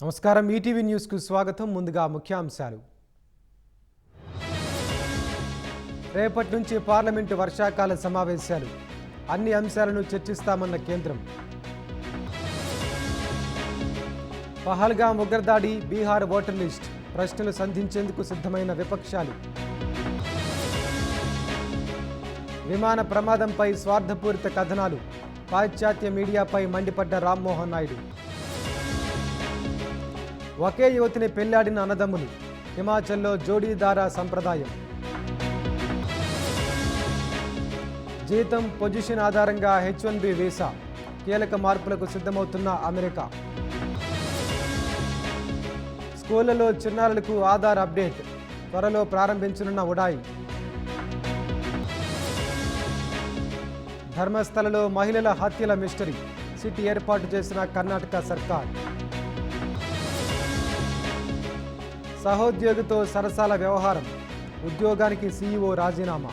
నమస్కారం ETV news కు స్వాగతం. ముందుగా ముఖ్యాంశాలు. రేపటి నుంచి పార్లమెంటు వర్షాకాల సమావేశాలు. అన్ని అంశాలను చర్చిస్తామన్న కేంద్రం. పహల్గాం ఉగ్రదాడి, బీహార్ ఓటర్ లిస్ట్ ప్రశ్నలు సంధించేందుకు సిద్ధమైన విపక్షాలు. విమాన ప్రమాదంపై స్వార్థపూరిత కథనాలు. పాశ్చాత్య మీడియాపై మండిపడ్డ రామ్మోహన్ నాయుడు. ఒకే యువతిని పెళ్లాడిన అన్నదమ్ములు. హిమాచల్లో జోడీదారా సంప్రదాయం. జీతం, పొజిషన్ ఆధారంగా H1B వీసా. కీలక మార్పులకు సిద్ధమవుతున్న అమెరికా. స్కూళ్లలో చిన్నారులకు ఆధార్ అప్డేట్. త్వరలో ప్రారంభించనున్న ఉడాయి. ధర్మస్థలలో మహిళల హత్యల మిస్టరీ. సిటీ ఏర్పాటు చేసిన కర్ణాటక సర్కార్. సహోద్యోగితో సరసాల వ్యవహారం. ఉద్యోగానికి CEO రాజీనామా.